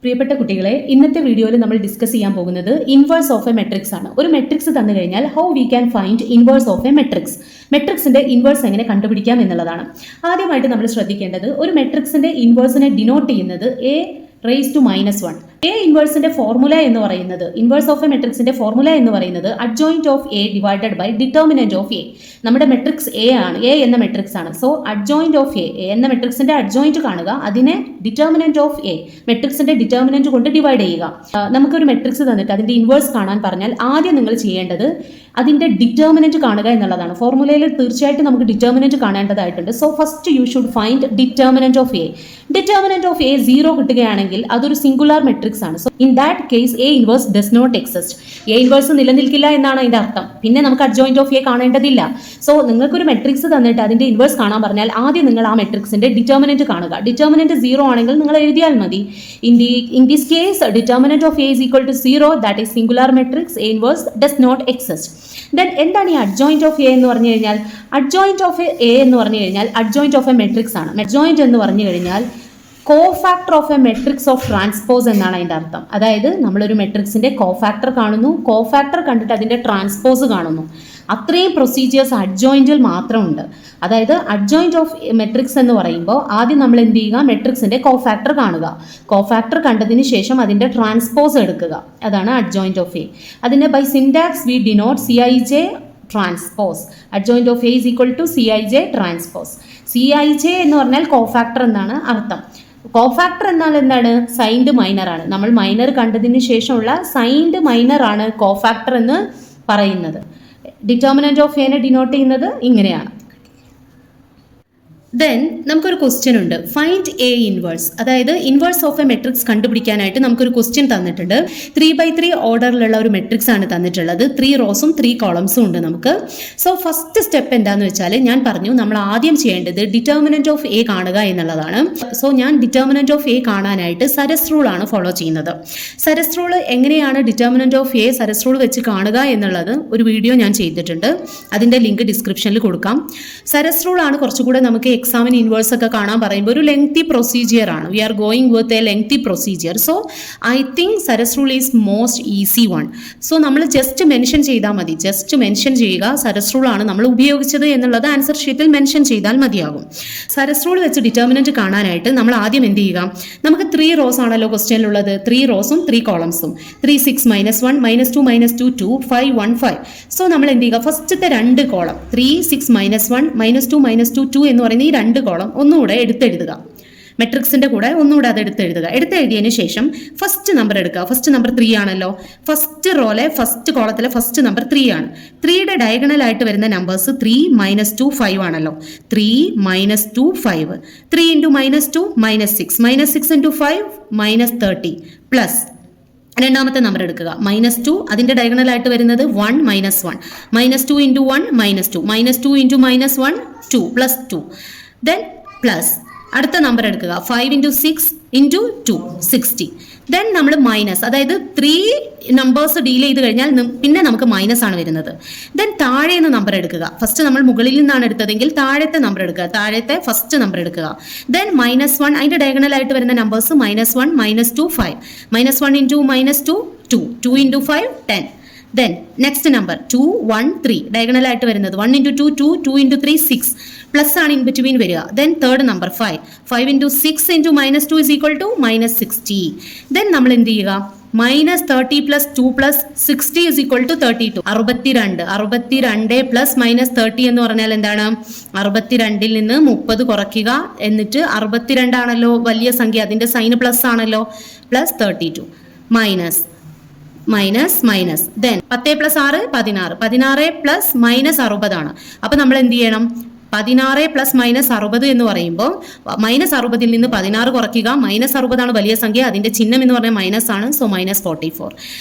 പ്രിയപ്പെട്ട കുട്ടികളെ, ഇന്നത്തെ വീഡിയോയിൽ നമ്മൾ ഡിസ്കസ് ചെയ്യാൻ പോകുന്നത് ഇൻവേഴ്സ് ഓഫ് എ മെട്രിക്സ് ആണ്. ഒരു മെട്രിക്സ് തന്നു കഴിഞ്ഞാൽ how we can find inverse of a matrix, മെട്രിക്സിന്റെ ഇൻവേഴ്സ് എങ്ങനെ കണ്ടുപിടിക്കാം എന്നുള്ളതാണ്. ആദ്യമായിട്ട് നമ്മൾ ശ്രദ്ധിക്കേണ്ടത്, ഒരു മെട്രിക്സിന്റെ ഇൻവേഴ്സിനെ ഡിനോട്ട് ചെയ്യുന്നത് a raised to -1. A ഇൻവേഴ്സിന്റെ ഫോർമുല എന്ന് പറയുന്നത്, ഇൻവേഴ്സ് ഓഫ് എ മെട്രിക്സിന്റെ ഫോർമുല എന്ന് പറയുന്നത് adjoint of A divided by determinant of A. നമ്മുടെ മെട്രിക്സ് എ ആണ്, എ എന്ന മെട്രിക്സ് ആണ്. സോ അഡ്ജോയിന്റ് ഓഫ് എ എന്ന മെട്രിക്സിന്റെ അഡ്ജോയിന്റ് കാണുക, അതിനെ ഡിറ്റർമിനന്റ് ഓഫ് എ മെട്രിക്സിന്റെ ഡിറ്റർമിനന്റ് കൊണ്ട് ഡിവൈഡ് ചെയ്യുക. നമുക്കൊരു മെട്രിക്സ് തന്നിട്ട് അതിന്റെ ഇൻവേഴ്സ് കാണാൻ പറഞ്ഞാൽ ആദ്യം നിങ്ങൾ ചെയ്യേണ്ടത് അതിന്റെ ഡിറ്റർമിനന്റ് കാണുക എന്നുള്ളതാണ്. ഫോർമുലയിൽ തീർച്ചയായിട്ടും നമുക്ക് ഡിറ്റർമിനന്റ് കാണേണ്ടതായിട്ടുണ്ട്. So first you should find determinant of A. Determinant of A 0 കിട്ടുകയാണെങ്കിൽ അതൊരു സിംഗുലാർ മെട്രിക്സ് ആണ്. So in that case A inverse does not exist. A inverse നിലനിൽക്കില്ല എന്നാണ് അതിന്റെ അർത്ഥം. പിന്നെ നമുക്ക് അഡ്ജോയിന്റ് ഓഫ് എ കാണേണ്ടതില്ല. സോ നിങ്ങൾക്കൊരു മെട്രിക്സ് തന്നിട്ട് അതിന്റെ ഇൻവേഴ്സ് കാണാൻ പറഞ്ഞാൽ ആദ്യം നിങ്ങൾ ആ മെട്രിക്സിന്റെ ഡിറ്റർമിനന്റ് കാണുക. ഡിറ്റർമിനന്റ് 0 ആണെങ്കിൽ നിങ്ങൾ എഴുതിയാൽ മതി. In this case determinant of A is equal to 0, that is singular matrix, A inverse does not exist. Then എന്താണ് ഈ അഡ്ജോയിന്റ് ഓഫ് എ എന്ന് പറഞ്ഞു കഴിഞ്ഞാൽ? അഡ്ജോയിന്റ് ഓഫ് എ എന്ന് പറഞ്ഞു കഴിഞ്ഞാൽ അഡ്ജോയിന്റ് ഓഫ് എ മെട്രിക്സ് ആണ്. അഡ്ജോയിന്റ് എന്ന് പറഞ്ഞു കഴിഞ്ഞാൽ cofactor of a matrix of transpose എന്നാണ് അതിൻ്റെ അർത്ഥം. അതായത് നമ്മളൊരു മെട്രിക്സിന്റെ കോഫാക്ടർ കാണുന്നു, കോഫാക്ടർ കണ്ടിട്ട് അതിന്റെ ട്രാൻസ്പോസ് കാണുന്നു. അത്രയും പ്രൊസീജിയേഴ്സ് അഡ്ജോയിന്റിൽ മാത്രമുണ്ട്. അതായത് അഡ്ജോയിന്റ് ഓഫ് മെട്രിക്സ് എന്ന് പറയുമ്പോൾ ആദ്യം നമ്മൾ എന്ത് ചെയ്യുക, മെട്രിക്സിന്റെ കോഫാക്ടർ കാണുക. കോഫാക്ടർ കണ്ടതിന് ശേഷം അതിന്റെ ട്രാൻസ്പോസ് എടുക്കുക. അതാണ് അഡ്ജോയിന്റ് ഓഫ് എ. അതിനെ by syntax we denote Cij transpose. Adjoint of A is equal to Cij transpose. Cij എന്ന് പറഞ്ഞാൽ കോഫാക്ടർ എന്നാണ് അർത്ഥം. കോഫാക്ടർ എന്നാൽ എന്താണ്? സൈൻഡ് മൈനർ ആണ്. നമ്മൾ മൈനർ കണ്ടതിന് ശേഷമുള്ള സൈൻഡ് മൈനർ ആണ് കോഫാക്ടർ എന്ന് പറയുന്നത്. ഡിറ്റർമിനന്റ് ഓഫ് എനെ ഡിനോട്ട് ചെയ്യുന്നത് ഇങ്ങനെയാണ്. ദെൻ നമുക്കൊരു ക്വസ്റ്റ്യൻ ഉണ്ട്, ഫൈൻഡ് എ ഇൻവേഴ്സ്. അതായത് ഇൻവേഴ്സ് ഓഫ് എ മെട്രിക്സ് കണ്ടുപിടിക്കാനായിട്ട് നമുക്കൊരു ക്വസ്റ്റ്യൻ തന്നിട്ടുണ്ട്. 3x3 ഓർഡറിലുള്ള ഒരു മെട്രിക്സ് ആണ് തന്നിട്ടുള്ളത്. 3 റോസും 3 കോളംസും ഉണ്ട് നമുക്ക്. സോ ഫസ്റ്റ് സ്റ്റെപ്പ് എന്താണെന്ന് വെച്ചാൽ, ഞാൻ പറഞ്ഞു നമ്മൾ ആദ്യം ചെയ്യേണ്ടത് ഡിറ്റർമിനന്റ് ഓഫ് എ കാണുക എന്നുള്ളതാണ്. സോ ഞാൻ ഡിറ്റർമിനന്റ് ഓഫ് എ കാണാനായിട്ട് സരസ് റൂൾ ആണ് ഫോളോ ചെയ്യുന്നത്. സരസ് റൂൾ എങ്ങനെയാണ് determinant of A Saras rule വെച്ച് കാണുക എന്നുള്ളത് ഒരു വീഡിയോ ഞാൻ ചെയ്തിട്ടുണ്ട്. അതിന്റെ ലിങ്ക് ഡിസ്ക്രിപ്ഷനിൽ കൊടുക്കാം. സരസ് റൂൾ ആണ് കുറച്ചുകൂടെ നമുക്ക് എക്സാമിന് ഇൻവേഴ്സ് ഒക്കെ കാണാൻ പറയുമ്പോൾ ഒരു ലെങ്തി പ്രൊസീജിയർ ആണ്. We are going with a lengthy procedure. So I think Sarrus rule is most easy one. So നമ്മൾ ജസ്റ്റ് മെൻഷൻ ചെയ്താൽ മതി. ജസ്റ്റ് മെൻഷൻ ചെയ്യുക സരസ് റൂൾ ആണ് നമ്മൾ ഉപയോഗിച്ചത് എന്നുള്ളത് ആൻസർ ഷീറ്റിൽ മെൻഷൻ ചെയ്താൽ മതിയാകും. സരസ് റൂൾ വെച്ച് ഡിറ്റർമിനന്റ് കാണാനായിട്ട് നമ്മൾ ആദ്യം എന്ത് ചെയ്യുക, നമുക്ക് 3 റോസ് ആണല്ലോ ക്വസ്റ്റ്യനിലുള്ളത്. 3 റോസും 3 കോളംസും. 3 6 -1 -2 -2 2 5 1 5. സോ നമ്മൾ എന്ത് ചെയ്യുക, ഫസ്റ്റത്തെ 2 കോളം 3 6 -1 -2 -2 2 എന്ന് പറയുന്ന ഈ 2 കോളം ഒന്നുകൂടെ എടുത്തെഴുതുക. മെട്രിക്സിന്റെ കൂടെ ഒന്നുകൂടെ അത് എടുത്തെഴുതുക. എടുത്തെഴുതിയതിനു ശേഷം ഫസ്റ്റ് നമ്പർ എടുക്കുക. ഫസ്റ്റ് നമ്പർ 3 ആണല്ലോ. ഫസ്റ്റ് റോയിലെ ഫസ്റ്റ് കോളത്തിലെ ഫസ്റ്റ് നമ്പർ 3 ആണ്. 3യുടെ ഡയഗണൽ ആയിട്ട് വരുന്ന നമ്പേഴ്സ് 3 -2 5 ആണല്ലോ. 3 -2 5. 3 × -2 -6. -6 × 5 -30 പ്ലസ് രണ്ടാമത്തെ നമ്പർ എടുക്കുക. -2 അതിന്റെ ഡയഗണൽ ആയിട്ട് വരുന്നത് 1 -1. -2 × 1 -2. -2 × -1 2 +2. ദെൻ പ്ലസ് അടുത്ത നമ്പർ എടുക്കുക. 5 × 6 × 2 60. ദെൻ നമ്മൾ മൈനസ്, അതായത് 3 നമ്പേഴ്സ് ഡീൽ ചെയ്ത് കഴിഞ്ഞാൽ പിന്നെ നമുക്ക് മൈനസ് ആണ് വരുന്നത്. ദെൻ താഴെ നിന്ന് നമ്പർ എടുക്കുക. ഫസ്റ്റ് നമ്മൾ മുകളിൽ നിന്നാണ് എടുത്തതെങ്കിൽ താഴത്തെ നമ്പർ എടുക്കുക. താഴത്തെ ഫസ്റ്റ് നമ്പർ എടുക്കുക. ദെൻ -1 അതിന്റെ ഡയഗണൽ ആയിട്ട് വരുന്ന numbers -1 -2 5. -1 × -2 2. 2 × 5 10. Then next number 2 1 3 diagonal ആയിട്ട് വരുന്നത് 1 × 2 2 2 × 3 6 പ്ലസ് ആണ് ഇൻ ബിറ്റ്വീൻ വരിക. Then third number 5 5 × 6 × -2 is equal to -60. Then നമ്മൾ എന്ത് ചെയ്യുക, -30 + 2 + 60 is equal to 32. 62 പ്ലസ് -30 എന്ന് പറഞ്ഞാൽ എന്താണ്? 62ൽ നിന്ന് 30 കുറയ്ക്കുക. എന്നിട്ട് 62 ആണല്ലോ വലിയ സംഖ്യ, അതിന്റെ സൈന് പ്ലസ് ആണല്ലോ. Plus 32 minus then 10 + 6 16. 16 + -60 ആണ്. അപ്പൊ നമ്മൾ എന്ത് ചെയ്യണം, 16 + -60 എന്ന് പറയുമ്പോൾ -60ൽ നിന്ന് 16 കുറയ്ക്കുക. -60 ആണ് വലിയ സംഖ്യ, അതിന്റെ ചിഹ്നം എന്ന് പറഞ്ഞാൽ മൈനസ് ആണ്. So -44.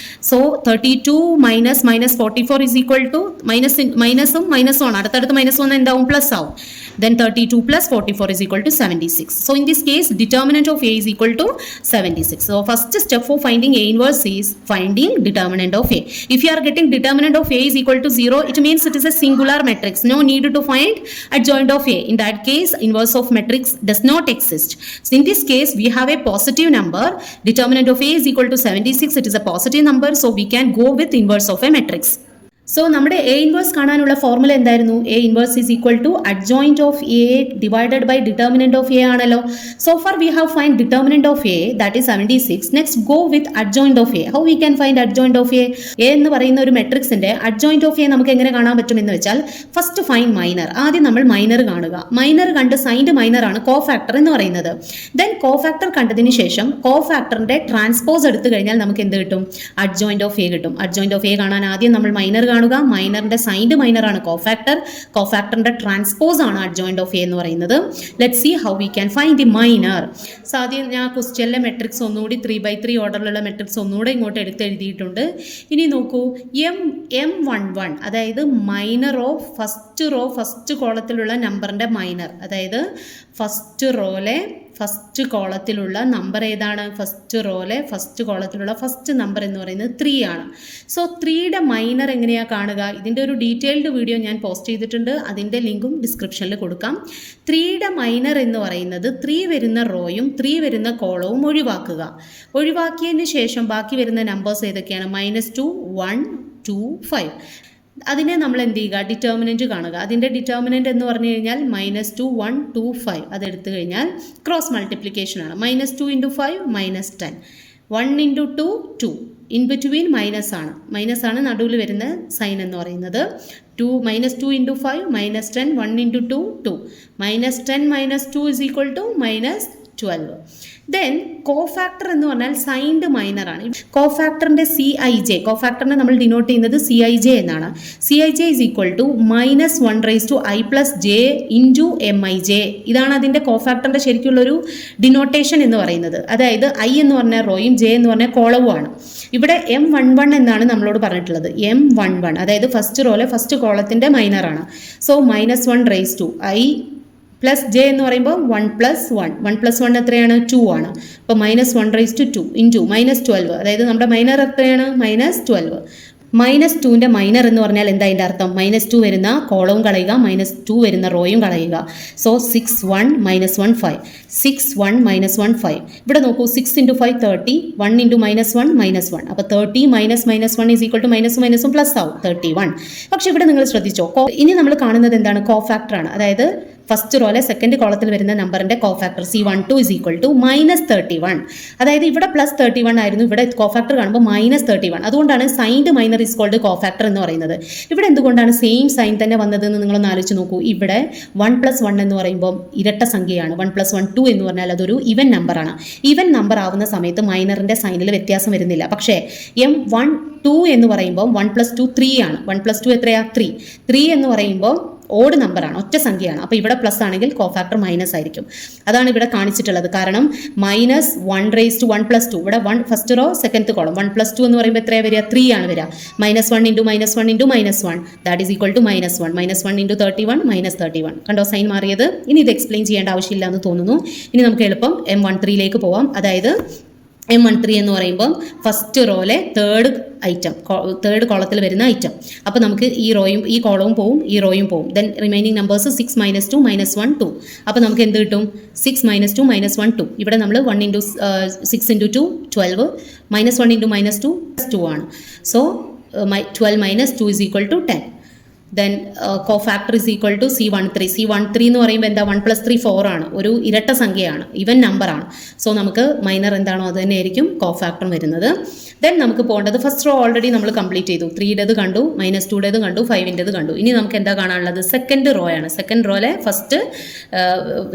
So 32 - -44 is equal to മൈനസും മൈനസും ആണ്. അടുത്തടുത്ത് മൈനസ് വന്നാൽ എന്താവും? പ്ലസ് ആവും. Then 32 plus 44 is equal to 76. So in this case, determinant of A is equal to 76. So first step for finding A inverse is finding determinant of A. If you are getting determinant of A is equal to 0, it means it is a singular matrix. No need to find adjoint of A. In that case, inverse of matrix does not exist. So in this case, we have a positive number. Determinant of A is equal to 76. It is a positive number. So we can go with inverse of a matrix. So നമ്മുടെ A inverse കാണാനുള്ള formula എന്തായിരുന്നു? A inverse is equal to adjoint of A divided by determinant of A ആണല്ലോ. So far we have find determinant of A, that is 76. Next go with adjoint of A. How we can find adjoint of A? A എന്ന് പറയുന്ന ഒരു മെട്രിക്സിന്റെ adjoint of A നമുക്ക് എങ്ങനെ കാണാൻ പറ്റും എന്ന് വെച്ചാൽ, ഫസ്റ്റ് ഫൈൻഡ് മൈനർ. ആദ്യം നമ്മൾ മൈനർ കാണുക. മൈനർ കണ്ട് സൈൻഡ് മൈനർ ആണ് കോഫാക്ടർ എന്ന് പറയുന്നത്. ദെൻ കോഫാക്ടർ കണ്ടതിന് ശേഷം കോഫാക്ടറിന്റെ ട്രാൻസ്പോസ് എടുത്തു കഴിഞ്ഞാൽ നമുക്ക് എന്ത് കിട്ടും? അഡ്ജോയിന്റ് ഓഫ് എ കിട്ടും. അഡ്ജോയിന്റ് ഓഫ് എ കാണാൻ ആദ്യം നമ്മൾ മൈനർ കാണുക. മൈനറിന്റെ സൈൻഡ് മൈനർ ആണ് കോഫാക്ടർ. കോഫാക്ടറിന്റെ ട്രാൻസ്പോസ് ആണ് അഡ്ജോയിന്റ് ഓഫ് എ എന്ന് പറയുന്നത്. Let's see how we can find the minor. So ആദ്യം ഞാൻ ക്വസ്റ്റ്യനിലെ മെട്രിക്സ് ഒന്നുകൂടി 3x3 ഓർഡറിലുള്ള മെട്രിക്സ് ഒന്നുകൂടെ ഇങ്ങോട്ട് എഴുതിയിട്ടുണ്ട്. ഇനി നോക്കൂ, M11 അതായത് minor of first row first കോളത്തിലുള്ള നമ്പറിന്റെ മൈനർ, അതായത് ഫസ്റ്റ് റോയിലെ ഫസ്റ്റ് കോളത്തിലുള്ള നമ്പർ ഏതാണ്? ഫസ്റ്റ് റോയിലെ ഫസ്റ്റ് കോളത്തിലുള്ള ഫസ്റ്റ് നമ്പർ എന്ന് പറയുന്നത് 3 ആണ്. സോ 3യുടെ മൈനർ എങ്ങനെയാണ് കാണുക? ഇതിൻ്റെ ഒരു ഡീറ്റെയിൽഡ് വീഡിയോ ഞാൻ പോസ്റ്റ് ചെയ്തിട്ടുണ്ട്. അതിൻ്റെ ലിങ്കും ഡിസ്ക്രിപ്ഷനിൽ കൊടുക്കാം. 3യുടെ മൈനർ എന്ന് പറയുന്നത് 3 വരുന്ന റോയും 3 വരുന്ന കോളവും ഒഴിവാക്കുക. ഒഴിവാക്കിയതിന് ശേഷം ബാക്കി വരുന്ന നമ്പേഴ്സ് ഏതൊക്കെയാണ്? -2, 1, 2, 5. അതിനെ നമ്മൾ എന്ത് ചെയ്യുക? ഡിറ്റർമിനൻറ്റ് കാണുക. അതിൻ്റെ ഡിറ്റർമിനൻറ്റ് എന്ന് പറഞ്ഞു കഴിഞ്ഞാൽ -2, 1, 2, 5. അതെടുത്തു കഴിഞ്ഞാൽ ക്രോസ് മൾട്ടിപ്ലിക്കേഷൻ ആണ്. -2 × 5 -10. 1 × 2 2. ഇൻ ബിറ്റ്വീൻ മൈനസ് ആണ് നടുവിൽ വരുന്ന സൈൻ എന്ന് പറയുന്നത്. -2 × 5 -10. 1 × 2 2. -10 - 2 is equal to -12. Then cofactor എന്ന് പറഞ്ഞാൽ സൈൻഡ് മൈനർ ആണ്. കോഫാക്ടറിന്റെ CIJ, കോഫാക്ടറിനെ നമ്മൾ ഡിനോട്ട് ചെയ്യുന്നത് CIJ എന്നാണ്. CIJ is equal to -1 + i + j × Mij. ഇതാണ് അതിന്റെ കോഫാക്ടറിന്റെ ശരിക്കുള്ളൊരു ഡിനോട്ടേഷൻ എന്ന് പറയുന്നത്. അതായത് I എന്ന് പറഞ്ഞ റോയും J എന്ന് പറഞ്ഞ കോളവുമാണ്. ഇവിടെ M11 എന്നാണ് നമ്മളോട് പറഞ്ഞിട്ടുള്ളത്. M11 അതായത് ഫസ്റ്റ് റോയിലെ ഫസ്റ്റ് കോളത്തിന്റെ മൈനർ ആണ്. സോ -1 / i + j എന്ന് പറയുമ്പോൾ 1 + 1. 1 + 1 എത്രയാണ്? 2 ആണ്. അപ്പോൾ -1 / 2 × -12. അതായത് നമ്മുടെ മൈനർ എത്രയാണ്? -12. -2ന്റെ മൈനർ എന്ന് പറഞ്ഞാൽ എന്താ അതിൻ്റെ അർത്ഥം? -2 വരുന്ന കോളവും കളയുക, -2 വരുന്ന റോയും കളയുക. സോ 6 1 -1 5. 6 1 -1 5. ഇവിടെ നോക്കൂ, 6 × 5 30. 1 × -1 -1. അപ്പോൾ 30 - -1 is equal to -1 പ്ലസ് ആവും 31. പക്ഷെ ഇവിടെ നിങ്ങൾ ശ്രദ്ധിച്ചോ, ഇനി നമ്മൾ കാണുന്നത് എന്താണ്? കോഫാക്ടർ ആണ്. അതായത് ഫസ്റ്റ് റോയിലെ സെക്കൻഡ് കോളത്തിൽ വരുന്ന നമ്പറിന്റെ cofactor C12 is equal to -31. അതായത് ഇവിടെ +31 ആയിരുന്നു, ഇവിടെ കോഫാക്ടർ കാണുമ്പോൾ -31. അതുകൊണ്ടാണ് signed minor is called cofactor എന്ന് പറയുന്നത്. ഇവിടെ എന്തുകൊണ്ടാണ് സെയിം സൈൻ തന്നെ വന്നതെന്ന് നിങ്ങളൊന്ന് ആലോചിച്ച് നോക്കൂ. ഇവിടെ 1 + 1 എന്ന് പറയുമ്പോൾ ഇരട്ട സംഖ്യയാണ്. 1 + 1 2 എന്ന് പറഞ്ഞാൽ അതൊരു ഈവൻ നമ്പറാണ്. ഈവൻ നമ്പർ ആവുന്ന സമയത്ത് മൈനറിന്റെ സൈനിൽ വ്യത്യാസം വരുന്നില്ല. പക്ഷേ M12 എന്ന് പറയുമ്പോൾ 1 + 2 3 ആണ്. 1 + 2 എത്രയാ? 3. 3 എന്ന് പറയുമ്പോൾ ഓഡ് നമ്പറാണ്, ഒറ്റ സംഖ്യയാണ്. അപ്പോൾ ഇവിടെ പ്ലസ് ആണെങ്കിൽ കോഫാക്ടർ മൈനസ് ആയിരിക്കും. അതാണ് ഇവിടെ കാണിച്ചിട്ടുള്ളത്. കാരണം -1 × 1 + 2. ഇവിടെ 1 ഫസ്റ്റ് റോ സെക്കൻഡ് കോളം. 1 + 2 എന്ന് പറയുമ്പോൾ എത്രയാണ് വരിക? 3 ആണ് വരിക. -1 × -1 × -1 ദാറ്റ് ഈസ് ഈക്വൽ ടു -1. -1 × 31 -31. കണ്ടോ സൈൻ മാറിയത്? ഇനി ഇത് എക്സ്പ്ലെയിൻ ചെയ്യേണ്ട ആവശ്യമില്ല എന്ന് തോന്നുന്നു. ഇനി നമുക്ക് എളുപ്പം M13ലേക്ക് പോവാം. അതായത് M13 എന്ന് പറയുമ്പോൾ ഫസ്റ്റ് റോയിലെ തേർഡ് കോളത്തിൽ വരുന്ന ഐറ്റം. അപ്പോൾ നമുക്ക് ഈ റോയും ഈ കോളവും പോവും, ഈ റോയും പോവും. Then remaining numbers 6 - 2 -1 2. അപ്പോൾ നമുക്ക് എന്ത് കിട്ടും? 6 - 2 -1 2. ഇവിടെ നമ്മൾ 1 × 6 × 2 12. -1 × -2 2 ആണ്. So 12 - 2 is equal to 10. Then cofactor is equal to C13. C13 എന്ന് പറയുമ്പോൾ എന്താ? 1 + 3 4 ആണ്. ഒരു ഇരട്ട സംഖ്യയാണ്, ഈവൻ നമ്പറാണ്. സോ നമുക്ക് മൈനർ എന്താണോ അത് തന്നെ ആയിരിക്കും കോഫാക്ടർ വരുന്നത്. ദെൻ നമുക്ക് പോകേണ്ടത് ഫസ്റ്റ് റോ ഓൾറെഡി നമ്മൾ കംപ്ലീറ്റ് ചെയ്തു. 3യുടേത് കണ്ടു, -2യുടേത് കണ്ടു, 5ൻ്റെത് കണ്ടു. ഇനി നമുക്ക് എന്താ കാണാനുള്ളത്? സെക്കൻഡ് റോ ആണ്. സെക്കൻഡ് റോയിലെ ഫസ്റ്റ്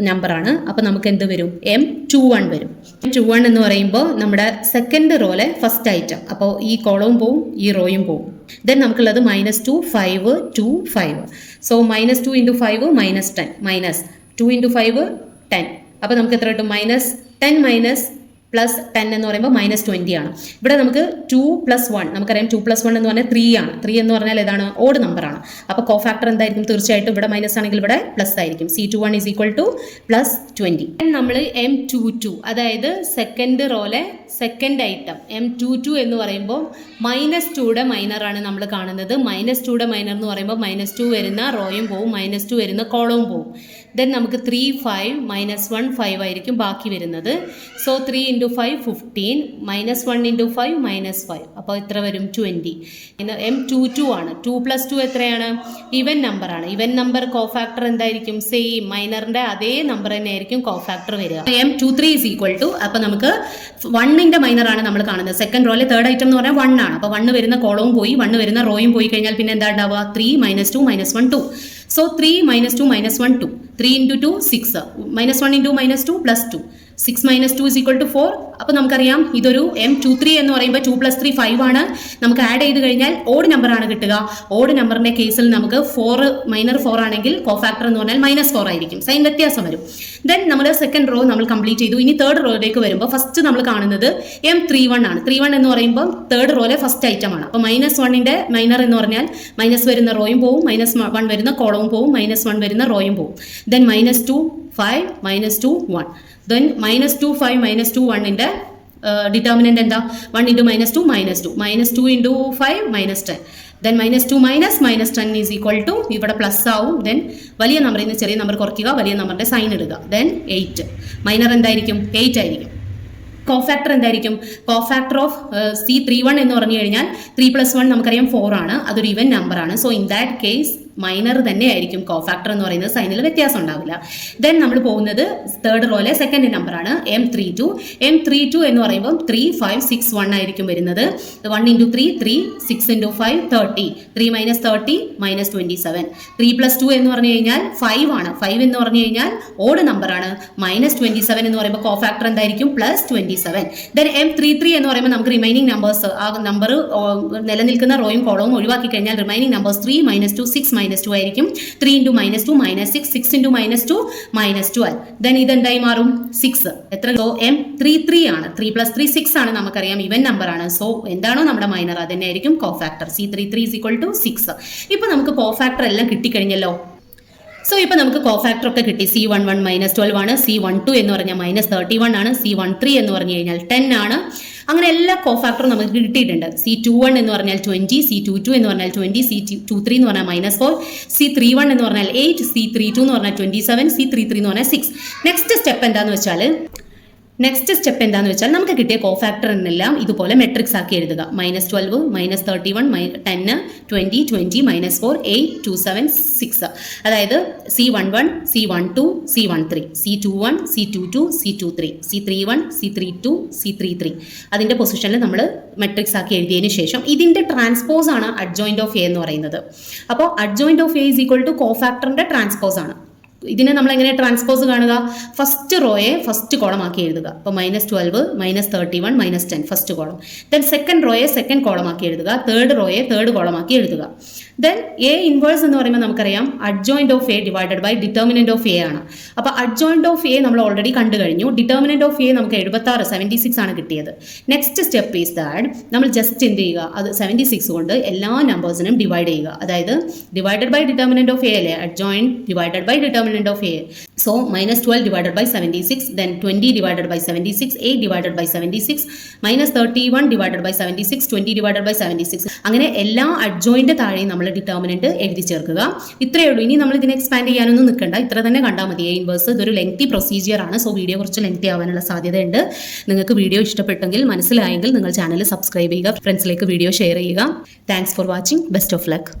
നമ്പറാണ്. അപ്പോൾ നമുക്ക് എന്ത് വരും? M21 വരും. M21 എന്ന് പറയുമ്പോൾ നമ്മുടെ സെക്കൻഡ് റോയിലെ ഫസ്റ്റ് ഐറ്റം. അപ്പോൾ ഈ കോളവും പോവും, ഈ റോയും പോവും. ദെൻ നമുക്കുള്ളത് -2 5 2 5. സോ -2 × 5 -10 -2 × 5 10. അപ്പോൾ നമുക്ക് എത്ര കിട്ടും? -10 - പ്ലസ് 10 എന്ന് പറയുമ്പോൾ -20 ആണ്. ഇവിടെ നമുക്ക് 2 + 1 നമുക്കറിയാം 2 + 1 എന്ന് പറഞ്ഞാൽ 3 ആണ്. 3 എന്ന് പറഞ്ഞാൽ ഏതാണ്? ഓഡ് നമ്പറാണ്. അപ്പോൾ കോഫാക്ടർ എന്തായിരിക്കും? തീർച്ചയായിട്ടും ഇവിടെ മൈനസ് ആണെങ്കിൽ ഇവിടെ പ്ലസ് ആയിരിക്കും. C21 = +20. നമ്മൾ M22 അതായത് സെക്കൻഡ് റോയിലെ സെക്കൻഡ് ഐറ്റം M22 എന്ന് പറയുമ്പോൾ -2യുടെ മൈനറാണ് നമ്മൾ കാണുന്നത്. -2യുടെ മൈനർ എന്ന് പറയുമ്പോൾ -2 വരുന്ന റോയും പോവും, -2 വരുന്ന കോളവും പോവും. ദെൻ നമുക്ക് 3 5 -1 5 ആയിരിക്കും ബാക്കി വരുന്നത്. സോ 3 × 5 15 -1 × 5 -5 അപ്പോൾ എത്ര വരും? 20. M22 ആണ്. 2 + 2 എത്രയാണ്? ഇവൻ നമ്പറാണ്. ഇവൻ നമ്പർ കോഫാക്ടർ എന്തായിരിക്കും? സെയിം മൈനറിൻ്റെ അതേ നമ്പർ തന്നെ ആയിരിക്കും കോഫാക്ടർ വരിക. M23 അപ്പോൾ നമുക്ക് 1ന്റെ മൈനറാണ് നമ്മൾ കാണുന്നത്. സെക്കൻഡ് റോയിലെ തേർഡ് ഐറ്റം എന്ന് പറഞ്ഞാൽ 1 ആണ്. അപ്പോൾ 1 വരുന്ന കോളവും പോയി, 1 വരുന്ന റോയും പോയി കഴിഞ്ഞാൽ പിന്നെ എന്താ ഉണ്ടാവുക? 3 -2 -1 2. So 3 -2 -1 2. 3 × 2 6. -1 × -2 +2. 6 - 2 = 4. അപ്പോൾ നമുക്കറിയാം ഇതൊരു M23 എന്ന് പറയുമ്പോൾ 2 + 3 5 ആണ്. നമുക്ക് ആഡ് ചെയ്ത് കഴിഞ്ഞാൽ ഓഡ് നമ്പറാണ് കിട്ടുക. ഓഡ് നമ്പറിന്റെ കേസിൽ നമുക്ക് 4 മൈനർ 4 ആണെങ്കിൽ കോഫാക്ടർ എന്ന് പറഞ്ഞാൽ -4 ആയിരിക്കും. സൈൻ വ്യത്യാസം വരും. ദെൻ നമ്മൾ സെക്കൻഡ് റോ നമ്മൾ കംപ്ലീറ്റ് ചെയ്തു. ഇനി തേർഡ് റോയിലേക്ക് വരുമ്പോൾ ഫസ്റ്റ് നമ്മൾ കാണുന്നത് M31 ആണ്. 31 എന്ന് പറയുമ്പോൾ തേർഡ് റോയിലെ ഫസ്റ്റ് ഐറ്റം ആണ്. അപ്പോൾ -1ന്റെ മൈനർ എന്ന് പറഞ്ഞാൽ മൈനസ് വരുന്ന റോയും പോവും, -1 വരുന്ന കോളവും പോവും, -1 വരുന്ന റോയും പോവും. ദെൻ -2 5 -2 1. ദെൻ -2 5 -2 1ന്റെ ഡിറ്റർമിനന്റ് എന്താ? 1 × -2 -2 -2 × 5 -10. ദെൻ -2 -10 = ഇവിടെ പ്ലസ് ആവും. ദെൻ വലിയ നമ്പറിൽ നിന്ന് ചെറിയ നമ്പർ കുറയ്ക്കുക, വലിയ നമ്പറിന്റെ സൈൻ ഇടുക. ദെൻ 8. മൈനർ എന്തായിരിക്കും? 8 ആയിരിക്കും. കോഫാക്ടർ എന്തായിരിക്കും? കോഫാക്ടർ ഓഫ് C31 എന്ന് പറഞ്ഞു കഴിഞ്ഞാൽ 3 + 1 നമുക്കറിയാം 4 ആണ്. അതൊരു ഇവൻ നമ്പറാണ്. So in that case minor തന്നെയായിരിക്കും കോഫാക്ടർ എന്ന് പറയുന്നത്. സൈനിൽ വ്യത്യാസം ഉണ്ടാവില്ല. ദെൻ നമ്മൾ പോകുന്നത് തേർഡ് റോയിലെ സെക്കൻഡ് നമ്പറാണ് M32. M32 എന്ന് പറയുമ്പോൾ 3 5 6 1 ആയിരിക്കും വരുന്നത്. 1 × 3 3 6 × 5 30. 3 - 30 -27. 3 + 2 എന്ന് പറഞ്ഞു കഴിഞ്ഞാൽ 5 ആണ്. 5 എന്ന് പറഞ്ഞു കഴിഞ്ഞാൽ ഓഡ് നമ്പറാണ്. -27 എന്ന് പറയുമ്പോൾ കോഫാക്ടർ എന്തായിരിക്കും? +27. ദെൻ M33 എന്ന് പറയുമ്പോൾ നമുക്ക് റിമൈനിങ് നമ്പേഴ്സ് ആ നമ്പർ നിലനിൽക്കുന്ന റോയും കോളവും ഒഴിവാക്കി കഴിഞ്ഞാൽ റിമൈനിങ് നമ്പേഴ്സ് 3 - 2 6 -2 ആയിരിക്കും. 3 × -2 -6 6 × -2 -12. ദെൻ ഇതെന്തായി മാറും? 6. എത്ര? M33 ആണ്. 3 + 3 6 ആണ്. നമുക്കറിയാം ഇവൻ നമ്പറാണ്. സോ എന്താണോ നമ്മുടെ മൈനർ അത് തന്നെ ആയിരിക്കും കോഫാക്ടർ. C33 = 6. ഇപ്പൊ നമുക്ക് കോഫാക്ടർ എല്ലാം കിട്ടിക്കഴിഞ്ഞല്ലോ. സോ ഇപ്പോൾ നമുക്ക് കോഫാക്ടർ ഒക്കെ കിട്ടി. C11 -12 ആണ്. C12 എന്ന് പറഞ്ഞാൽ -31 ആണ്. C13 എന്ന് പറഞ്ഞു കഴിഞ്ഞാൽ 10 ആണ്. അങ്ങനെ എല്ലാ കോഫാക്ടറും നമുക്ക് കിട്ടിയിട്ടുണ്ട്. C21 എന്ന് പറഞ്ഞാൽ 20, C22 എന്ന് പറഞ്ഞാൽ 20, C23 എന്ന് പറഞ്ഞാൽ -4, C31 എന്ന് പറഞ്ഞാൽ 8, C32 എന്ന് പറഞ്ഞാൽ 27, C33 എന്ന് പറഞ്ഞാൽ 6. നെക്സ്റ്റ് സ്റ്റെപ്പ് എന്താണെന്ന് വെച്ചാൽ നമുക്ക് കിട്ടിയ കോഫാക്ടറിനെല്ലാം ഇതുപോലെ മെട്രിക്സ് ആക്കി എഴുതുക. -12 -31 10 20 20 -4 8 27 6. അതായത് C11 C12 C13 C21 C22 C23 C31 C32 C33 അതിൻ്റെ പൊസിഷനിൽ നമ്മൾ മെട്രിക്സ് ആക്കി എഴുതിയതിന് ശേഷം ഇതിൻ്റെ ട്രാൻസ്പോസ് ആണ് അഡ്ജോയിന്റ് ഓഫ് എ എന്ന് പറയുന്നത്. അപ്പോൾ അഡ്ജോയിന്റ് ഓഫ് എ = കോഫാക്ടറിൻ്റെ ട്രാൻസ്പോസ് ആണ്. ഇതിനെ നമ്മൾ എങ്ങനെ ട്രാൻസ്പോസ് കാണുക? ഫസ്റ്റ് റോയെ ഫസ്റ്റ് കോളം ആക്കി എഴുതുക. അപ്പോൾ -12 -31 -10 ഫസ്റ്റ് കോളം. ദെൻ സെക്കൻഡ് റോയെ സെക്കൻഡ് കോളം ആക്കി എഴുതുക. തേർഡ് റോയെ തേർഡ് കോളം ആക്കി എഴുതുക. ദെൻ എ ഇൻവേഴ്സ് എന്ന് പറയുമ്പോൾ നമുക്കറിയാം adjoint of A divided by determinant of A ആണ്. അപ്പോൾ അഡ്ജോയിന്റ് ഓഫ് എ നമ്മൾ ഓൾറെഡി കണ്ടു കഴിഞ്ഞു. ഡിറ്റർമിനന്റ് ഓഫ് എ നമുക്ക് 76 ആണ് കിട്ടിയത്. നെക്സ്റ്റ് സ്റ്റെപ്പ് ഈസ് ദാറ്റ് നമ്മൾ ജസ്റ്റ് എന്ത് ചെയ്യുക? അത് 76 കൊണ്ട് എല്ലാ നമ്പേഴ്സിനും ഡിവൈഡ് ചെയ്യുക. അതായത് divided by determinant of A അല്ലേ? Adjoint divided by determinant of A. So -12 divided by 76, then 20 divided by 76, 8 divided by 76, -31 divided by 76, 20 divided by 76. അങ്ങനെ എല്ലാ അഡ്ജോയിന്റ് താഴെയും നമ്മൾ ഡിറ്റർമിനന്റ് എഴുതി ചേർക്കുക. ഇത്രയേ ഉള്ളൂ. ഇനി നമ്മൾ ഇതിനെ എക്സ്പാൻഡ് ചെയ്യാനൊന്നും നിൽക്കണ്ട. ഇത്ര തന്നെ കണ്ടാൽ മതി. എ ഇൻവേഴ്സ് ഇതൊരു ലെങ്തി പ്രൊസീജിയർ ആണ്. സോ വീഡിയോ കുറച്ച് ലെങ്തി ആവാനുള്ള സാധ്യതയുണ്ട്. നിങ്ങൾക്ക് വീഡിയോ ഇഷ്ടപ്പെട്ടെങ്കിൽ, മനസ്സിലായെങ്കിൽ നിങ്ങൾ ചാനൽ സബ്സ്ക്രൈബ് ചെയ്യുക, ഫ്രണ്ട്സിലേക്ക് വീഡിയോ ഷെയർ ചെയ്യുക. Thanks for watching. Best of luck.